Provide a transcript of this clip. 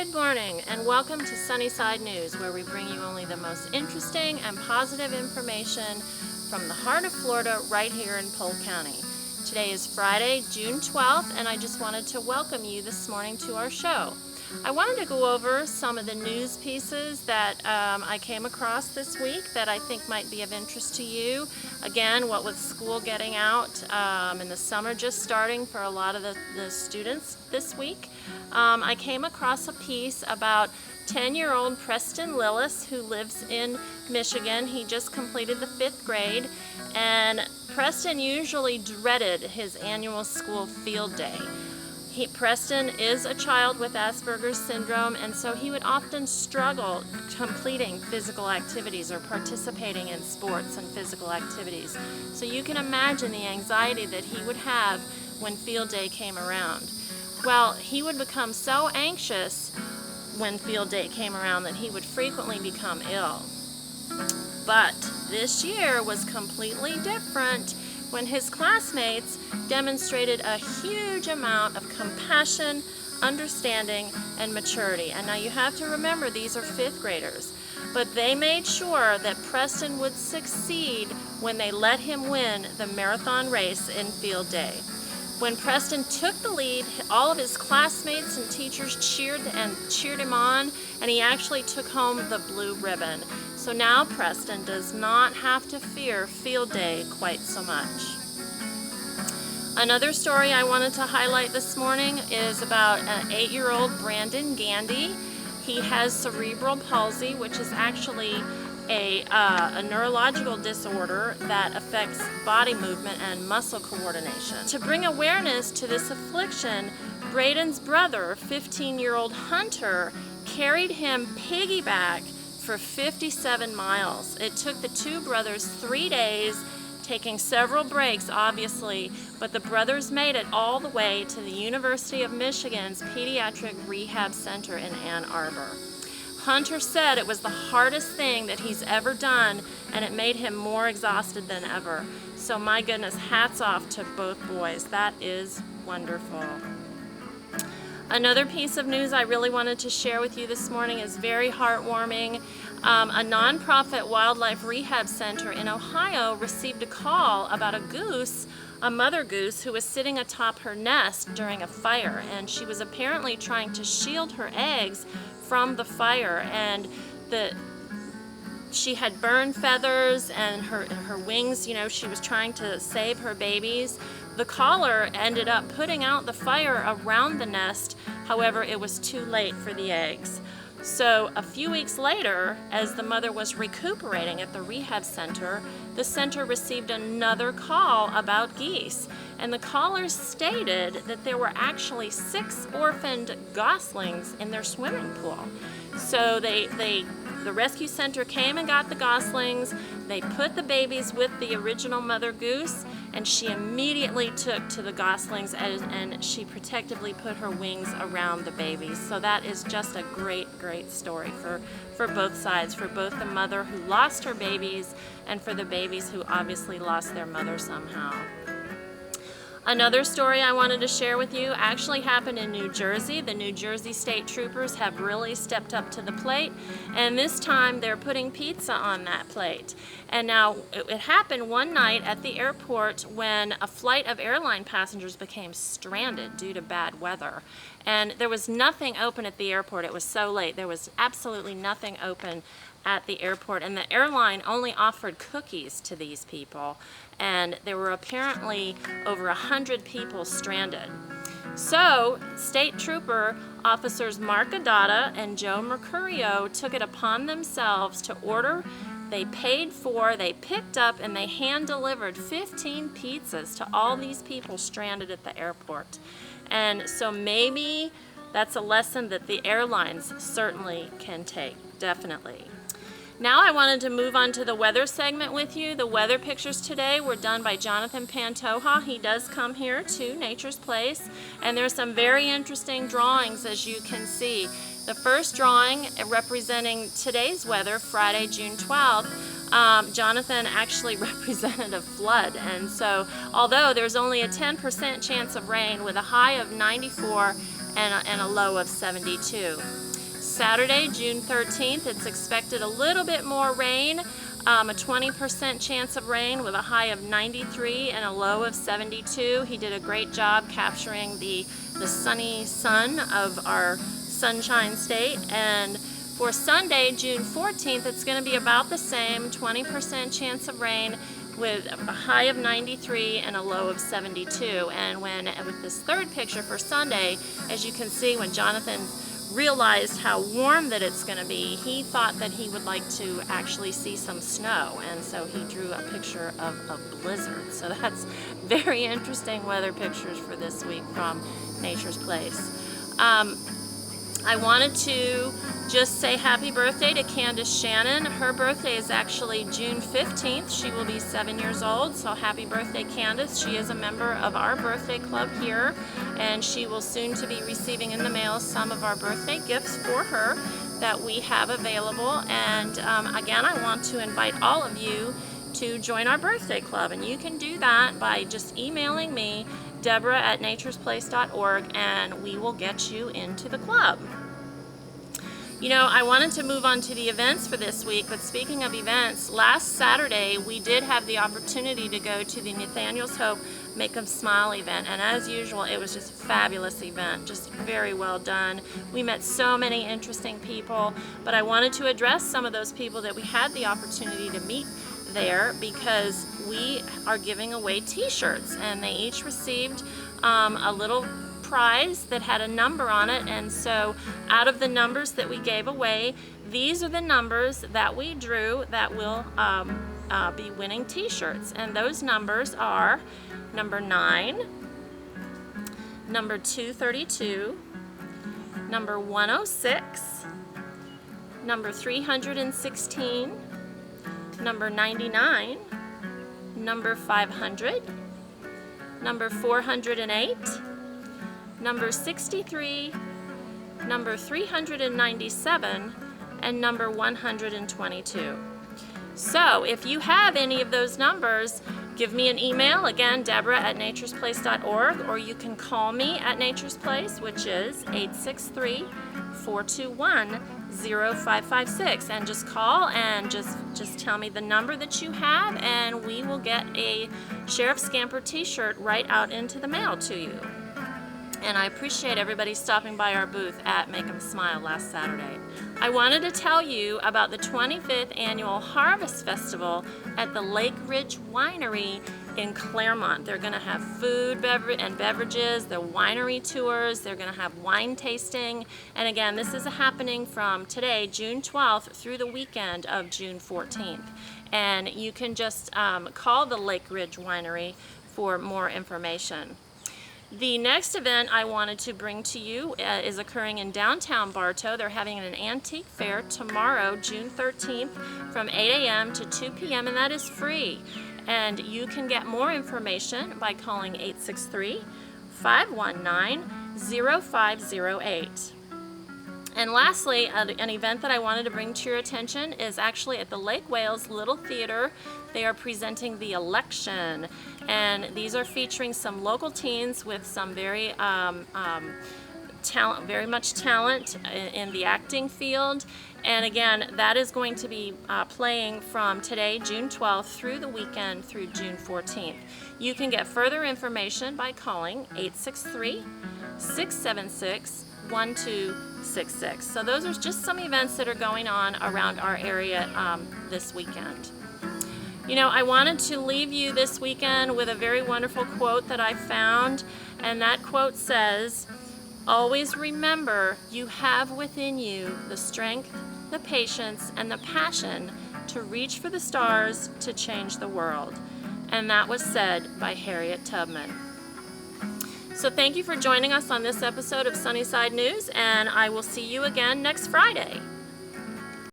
Good morning and welcome to Sunnyside News, where we bring you only the most interesting and positive information from the heart of Florida right here in Polk County. Today is Friday, June 12th, and I just wanted to welcome you this morning to our show. I wanted to go over some of the news pieces that I came across this week that I think might be of interest to you. Again, what with school getting out and the summer just starting for a lot of the students this week, I came across a piece about 10-year-old Preston Lillis, who lives in Michigan. He just completed the 5th grade, and Preston usually dreaded his annual school field day. Preston is a child with Asperger's syndrome, and so he would often struggle completing physical activities or participating in sports and physical activities. So you can imagine the anxiety that he would have when field day came around. Well, he would become so anxious when field day came around that he would frequently become ill. But this year was completely different when his classmates demonstrated a huge amount of compassion, understanding, and maturity. And now you have to remember, these are 5th graders, but they made sure that Preston would succeed when they let him win the marathon race in field day. When Preston took the lead, all of his classmates and teachers cheered him on, and he actually took home the blue ribbon. So now Preston does not have to fear field day quite so much. Another story I wanted to highlight this morning is about an 8-year-old Brandon Gandy. He has cerebral palsy, which is actually a neurological disorder that affects body movement and muscle coordination. To bring awareness to this affliction, Braden's brother, 15-year-old Hunter, carried him piggyback for 57 miles. It took the two brothers 3 days, taking several breaks obviously, but the brothers made it all the way to the University of Michigan's Pediatric Rehab Center in Ann Arbor. Hunter said it was the hardest thing that he's ever done, and it made him more exhausted than ever. So my goodness, hats off to both boys. That is wonderful. Another piece of news I really wanted to share with you this morning is very heartwarming. A nonprofit wildlife rehab center in Ohio received a call about a mother goose who was sitting atop her nest during a fire, and she was apparently trying to shield her eggs from the fire, and she had burned feathers and her wings, she was trying to save her babies. The caller ended up putting out the fire around the nest, however, it was too late for the eggs. So a few weeks later, as the mother was recuperating at the rehab center, the center received another call about geese, and the callers stated that there were actually 6 orphaned goslings in their swimming pool. So the rescue center came and got the goslings. They put the babies with the original mother goose, and she immediately took to the goslings and she protectively put her wings around the babies. So that is just a great story for both sides, for both the mother who lost her babies and for the babies who obviously lost their mother somehow. Another story I wanted to share with you actually happened in New Jersey. The New Jersey State Troopers have really stepped up to the plate, and this time they're putting pizza on that plate. And now it happened one night at the airport when a flight of airline passengers became stranded due to bad weather. And there was nothing open at the airport. It was so late. There was absolutely nothing open at the airport, and the airline only offered cookies to these people, and there were apparently over 100 people stranded. So State Trooper officers Mark Adata and Joe Mercurio took it upon themselves to order. They paid for, they picked up, and they hand-delivered 15 pizzas to all these people stranded at the airport. And so maybe that's a lesson that the airlines certainly can take, definitely. Now I wanted to move on to the weather segment with you. The weather pictures today were done by Jonathan Pantoja. He does come here to Nature's Place, and there's some very interesting drawings, as you can see. The first drawing representing today's weather, Friday, June 12th, Jonathan actually represented a flood, and so although there's only a 10% chance of rain with a high of 94 and a low of 72. Saturday, June 13th, it's expected a little bit more rain, a 20% chance of rain with a high of 93 and a low of 72. He did a great job capturing the sunny sun of our Sunshine State. And for Sunday, June 14th, it's going to be about the same, 20% chance of rain with a high of 93 and a low of 72. And with this third picture for Sunday, as you can see, when Jonathan realized how warm that it's going to be, he thought that he would like to actually see some snow, and so he drew a picture of a blizzard. So that's very interesting weather pictures for this week from Nature's Place. I wanted to just say happy birthday to Candace Shannon. Her birthday is actually June 15th. She will be 7 years old, so happy birthday, Candace. She is a member of our birthday club here, and she will soon to be receiving in the mail some of our birthday gifts for her that we have available. And again, I want to invite all of you to join our birthday club, and you can do that by just emailing me, Deborah@naturesplace.org, and we will get you into the club. You know, I wanted to move on to the events for this week, but speaking of events, last Saturday we did have the opportunity to go to the Nathaniel's Hope Make 'em Smile event, and as usual, it was just a fabulous event, just very well done. We met so many interesting people, but I wanted to address some of those people that we had the opportunity to meet there, because we are giving away T-shirts, and they each received a little prize that had a number on it. And so out of the numbers that we gave away, these are the numbers that we drew that will be winning T-shirts, and those numbers are number 9, number 232, number 106, number 316, number 99, number 500, number 408, number 63, number 397, and number 122. So if you have any of those numbers, give me an email, again, Deborah@naturesplace.org, or you can call me at Nature's Place, which is 863-421-0556, and just call and just tell me the number that you have, and we will get a Sheriff Scamper T-shirt right out into the mail to you. And I appreciate everybody stopping by our booth at Make 'em Smile last Saturday. I wanted to tell you about the 25th Annual Harvest Festival at the Lake Ridge Winery in Claremont. They're going to have food and beverages, the winery tours, they're going to have wine tasting, and again, this is happening from today, June 12th, through the weekend of June 14th. And you can just call the Lake Ridge Winery for more information. The next event I wanted to bring to you is occurring in downtown Bartow. They're having an antique fair tomorrow, June 13th, from 8 a.m. to 2 p.m., and that is free. And you can get more information by calling 863-519-0508. And lastly, an event that I wanted to bring to your attention is actually at the Lake Wales Little Theater. They are presenting The Election, and these are featuring some local teens with some very much talent in the acting field. And again, that is going to be playing from today, June 12th, through the weekend through June 14th. You can get further information by calling 863-676-1266. So those are just some events that are going on around our area this weekend. You know, I wanted to leave you this weekend with a very wonderful quote that I found, and that quote says, "Always remember you have within you the strength, the patience, and the passion to reach for the stars to change the world." And that was said by Harriet Tubman. So thank you for joining us on this episode of Sunnyside News, and I will see you again next Friday.